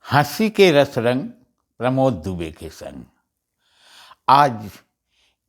हंसी के रस रंग प्रमोद दुबे के संग। आज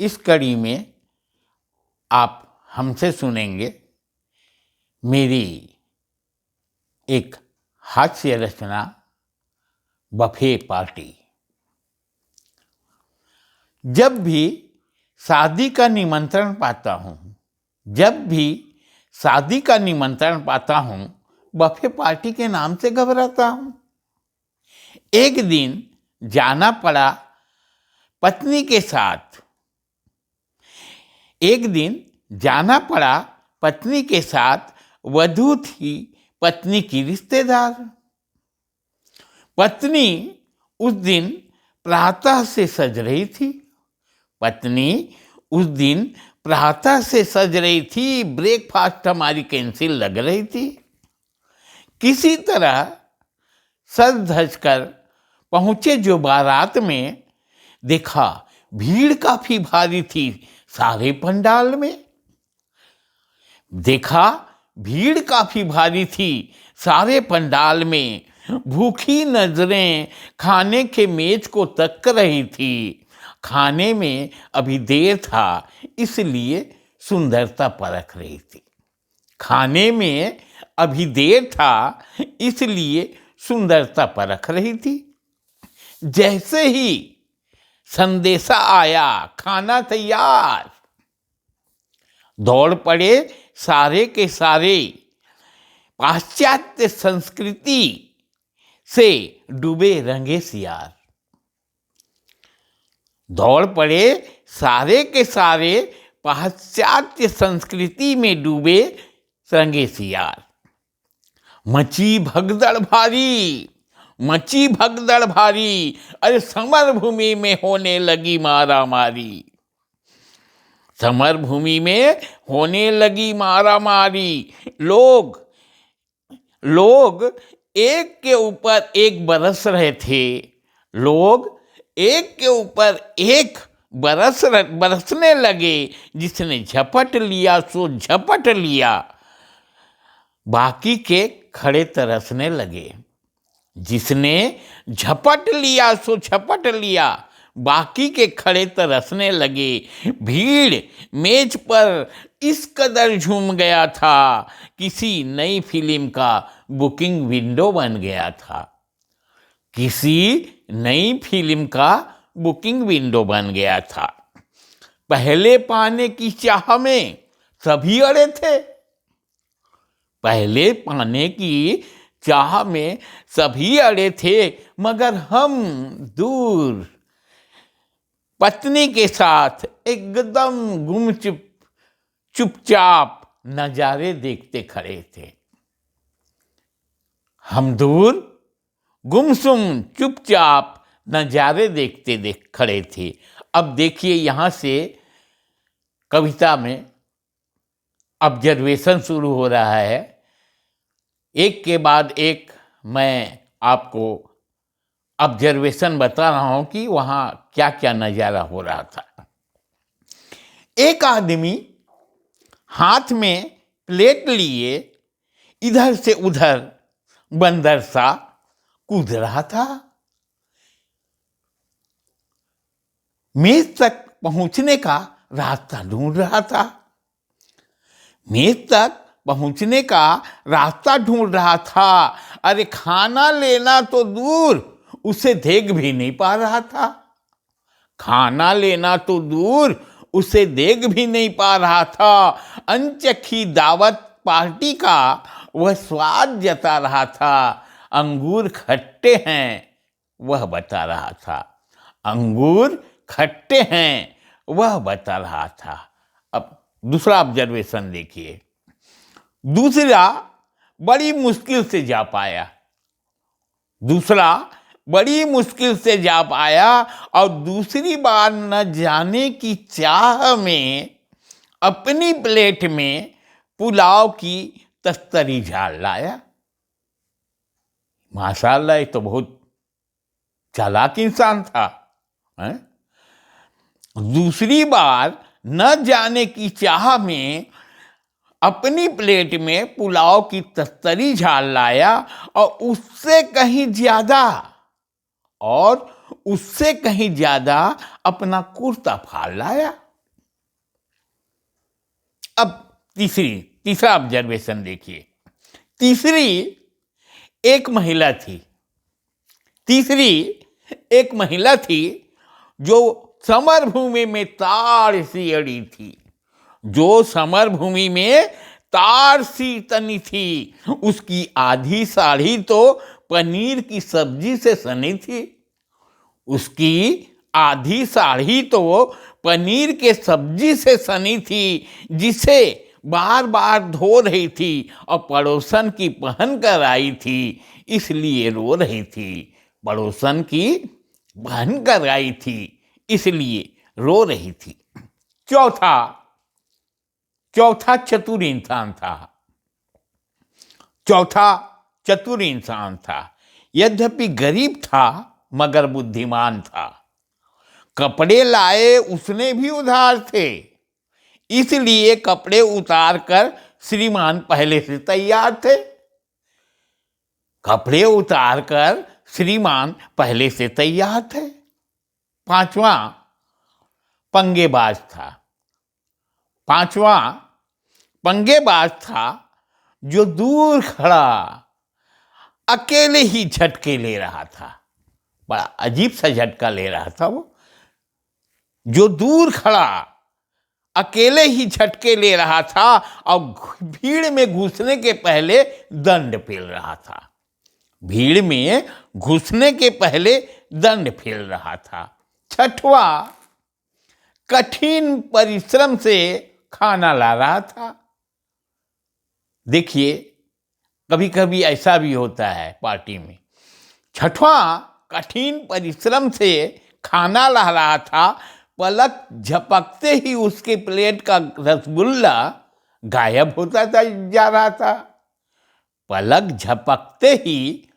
इस कड़ी में आप हमसे सुनेंगे मेरी एक हास्य रचना बफे पार्टी। जब भी शादी का निमंत्रण पाता हूँ बफे पार्टी के नाम से घबराता हूँ। एक दिन जाना पड़ा पत्नी के साथ वधू थी पत्नी की रिश्तेदार। पत्नी उस दिन प्रातः से सज रही थी। ब्रेकफास्ट हमारी कैंसिल लग रही थी। किसी तरह सज धज कर पहुंचे जो बारात में, देखा भीड़ काफी भारी थी सारे पंडाल में। भूखी नजरें खाने के मेज को तक रही थी। खाने में अभी देर था इसलिए सुंदरता परख रही थी। जैसे ही संदेशा आया खाना तैयार, दौड़ पड़े सारे के सारे पाश्चात्य संस्कृति से डूबे रंगे सियार। मची भगदड़ भारी। अरे समर भूमि में होने लगी मारामारी। लोग एक के ऊपर एक बरसने लगे। जिसने झपट लिया सो झपट लिया, बाकी के खड़े तरसने लगे। भीड़ मेज पर इस कदर झूम गया था, किसी नई फिल्म का बुकिंग विंडो बन गया था। पहले पाने की चाह में सभी अड़े थे, मगर हम दूर पत्नी के साथ एकदम चुपचाप नजारे देखते खड़े थे। खड़े थे। अब देखिए, यहां से कविता में ऑब्जर्वेशन शुरू हो रहा है। एक के बाद एक मैं आपको ऑब्जर्वेशन बता रहा हूं कि वहां क्या क्या नजारा हो रहा था। एक आदमी हाथ में प्लेट लिए इधर से उधर बंदर सा कूद रहा था। मेज तक पहुंचने का रास्ता ढूंढ रहा था। अरे खाना लेना तो दूर, उसे देख भी नहीं पा रहा था। अनचखी दावत पार्टी का वह स्वाद जता रहा था। अंगूर खट्टे हैं वह बता रहा था। अब दूसरा ऑब्जर्वेशन देखिए। दूसरा बड़ी मुश्किल से जा पाया और दूसरी बार न जाने की चाह में अपनी प्लेट में पुलाव की तस्तरी झाड़ लाया। माशाअल्लाह, ये तो बहुत चालाक इंसान था। दूसरी बार न जाने की चाह में अपनी प्लेट में पुलाव की तस्तरी झाड़ लाया और उससे कहीं ज्यादा अपना कुर्ता फाड़ लाया। अब तीसरा ऑब्जर्वेशन देखिए। तीसरी एक महिला थी जो समरभूमि में ताड़ सी अड़ी थी, जो समरभूमि में ताड़ सी तनी थी। उसकी आधी साड़ी तो पनीर की सब्जी से सनी थी, उसकी आधी साड़ी तो पनीर के सब्जी से सनी थी, जिसे बार बार धो रही थी और पड़ोसन की पहन कर आई थी, इसलिए रो रही थी। पड़ोसन की पहन कर आई थी, इसलिए रो रही थी। चौथा चतुर इंसान था। यद्यपि गरीब था मगर बुद्धिमान था। कपड़े लाए उसने भी उधार थे, इसलिए कपड़े उतार कर श्रीमान पहले से तैयार थे। कपड़े उतार कर श्रीमान पहले से तैयार थे। पांचवा पंगेबाज था जो दूर खड़ा अकेले ही झटके ले रहा था। बड़ा अजीब सा झटका ले रहा था वो, जो दूर खड़ा अकेले ही झटके ले रहा था और भीड़ में घुसने के पहले दंड फेल रहा था। भीड़ में घुसने के पहले दंड फेल रहा था। छठवा कठिन परिश्रम से खाना ला रहा था। देखिए, कभी कभी ऐसा भी होता है पार्टी में। छठवा कठिन परिश्रम से खाना ला रहा था। पलक झपकते ही उसके प्लेट का रसगुल्ला गायब होता जा रहा था। पलक झपकते ही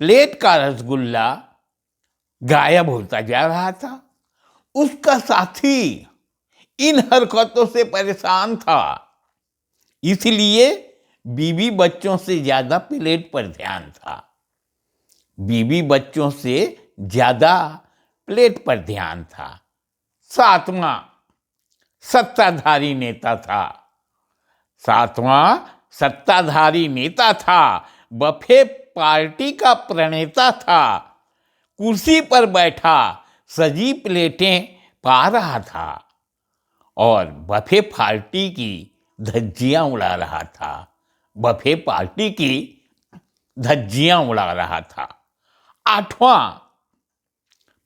प्लेट का रसगुल्ला गायब होता जा रहा था। उसका साथी इन हरकतों से परेशान था, इसलिए बीवी बच्चों से ज्यादा प्लेट पर ध्यान था। बीवी बच्चों से ज्यादा प्लेट पर ध्यान था। सातवां सत्ताधारी नेता था। बफे पार्टी का प्रणेता था। कुर्सी पर बैठा सजी प्लेटें पा रहा था और बफे पार्टी की धज्जियां उड़ा रहा था। आठवां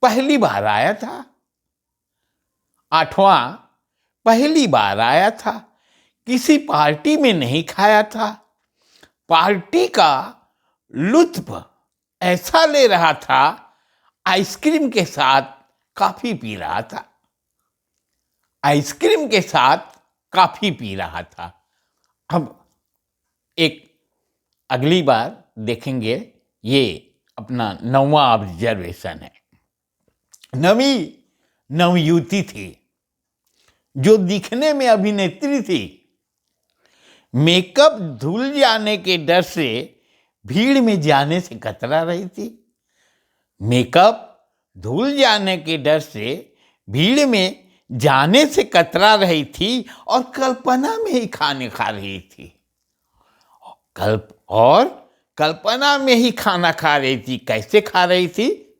पहली बार आया था। किसी पार्टी में नहीं खाया था। पार्टी का लुत्फ ऐसा ले रहा था, आइसक्रीम के साथ कॉफी पी रहा था। अब एक अगली बार देखेंगे, ये अपना 9वां ऑब्जर्वेशन है। नवयुवती थी जो दिखने में अभिनेत्री थी। मेकअप धुल जाने के डर से भीड़ में जाने से कतरा रही थी। और कल्पना में ही खाने खा रही थी। कैसे खा रही थी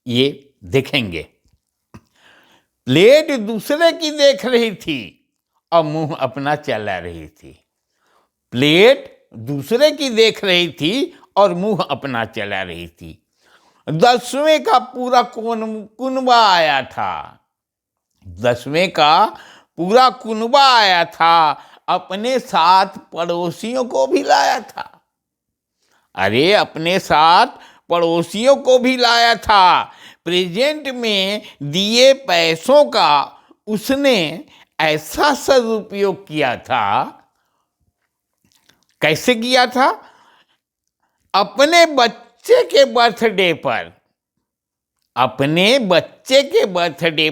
ये देखेंगे। प्लेट दूसरे की देख रही थी और मुंह अपना चला रही थी। 10वें का पूरा कुनबा आया था। अपने साथ पड़ोसियों को भी लाया था। प्रेजेंट में दिए पैसों का उसने ऐसा सदुपयोग किया था। कैसे किया था? अपने बच्चे के बर्थडे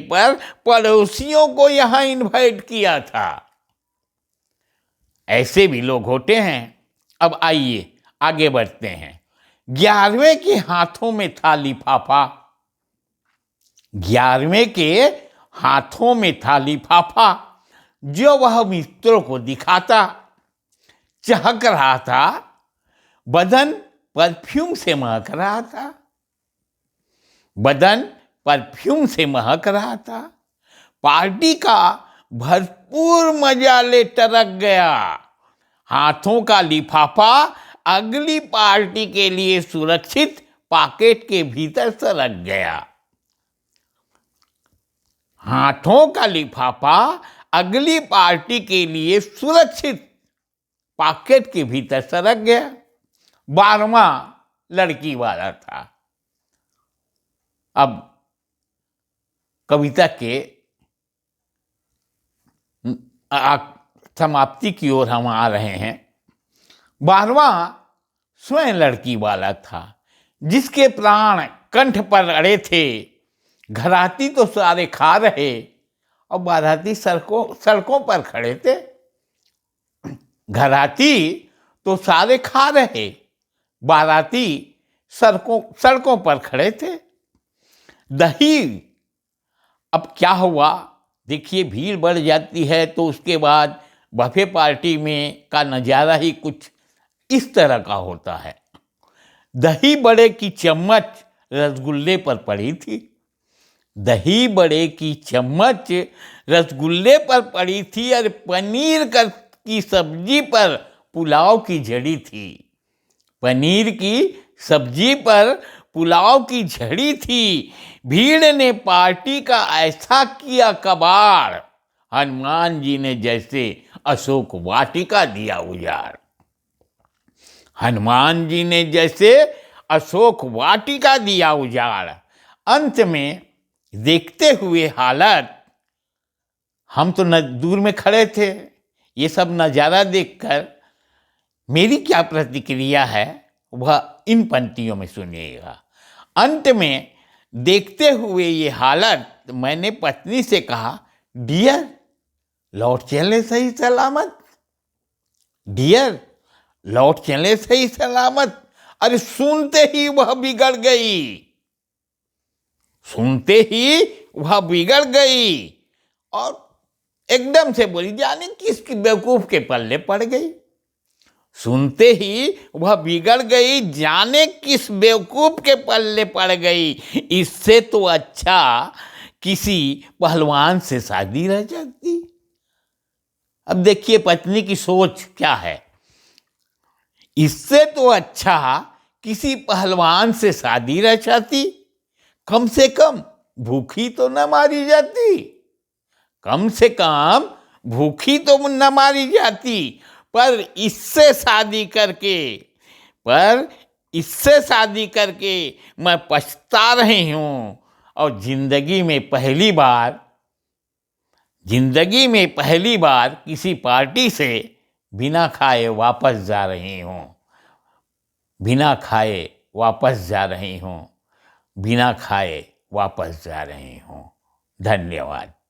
पर पड़ोसियों को यहां इनवाइट किया था। ऐसे भी लोग होते हैं। अब आइए आगे बढ़ते हैं। 11वें के हाथों में था लिफाफा, 11वें के हाथों में था लिफाफा, जो वह मित्रों को दिखाता। चहक रहा था, बदन परफ्यूम से महक रहा था, बदन परफ्यूम से महक रहा था। पार्टी का भरपूर मजा ले टरक गया, हाथों का लिफाफा अगली पार्टी के लिए सुरक्षित पॉकेट के भीतर सरक गया। हाथों का लिफाफा अगली पार्टी के लिए सुरक्षित पॉकेट के भीतर सरक गया। 12वां लड़की वाला था। अब कविता के समाप्ति की ओर हम आ रहे हैं। 12वां स्वयं लड़की वाला था, जिसके प्राण कंठ पर अड़े थे। घराती तो सारे खा रहे और बाराती सड़कों पर खड़े थे। घराती तो सारे खा रहे, बाराती सड़कों पर खड़े थे। दही, अब क्या हुआ, देखिए भीड़ बढ़ जाती है तो उसके बाद बफे पार्टी में का नज़ारा ही कुछ इस तरह का होता है। दही बड़े की चम्मच रसगुल्ले पर पड़ी थी, दही बड़े की चम्मच रसगुल्ले पर पड़ी थी और पनीर की सब्जी पर पुलाव की झड़ी थी। पनीर की सब्जी पर पुलाव की झड़ी थी। भीड़ ने पार्टी का ऐसा किया कबाड़, हनुमान जी ने जैसे अशोक वाटिका दिया उजाड़। हनुमान जी ने जैसे अशोक वाटिका दिया उजाड़। अंत में देखते हुए हालत, हम तो दूर में खड़े थे, ये सब नज़ारा देखकर मेरी क्या प्रतिक्रिया है वह इन पंक्तियों में सुनिएगा। अंत में देखते हुए ये हालत, मैंने पत्नी से कहा, डियर लौट चले सही सलामत, डियर लौट चले सही सलामत। अरे सुनते ही वह बिगड़ गई, सुनते ही वह बिगड़ गई और एकदम से बोली, जाने किस बेवकूफ के पल्ले पड़ गई। सुनते ही वह बिगड़ गई, जाने किस बेवकूफ के पल्ले पड़ गई। इससे तो अच्छा किसी पहलवान से शादी रह जाती। अब देखिए पत्नी की सोच क्या है। इससे तो अच्छा किसी पहलवान से शादी रह जाती, कम से कम भूखी तो न मारी जाती, कम से कम भूखी तो न मारी जाती। पर इससे शादी करके मैं पछता रही हूँ और जिंदगी में पहली बार किसी पार्टी से बिना खाए वापस जा रही हूँ, बिना खाए वापस जा रही हूँ, बिना खाए वापस जा रही हूँ। धन्यवाद।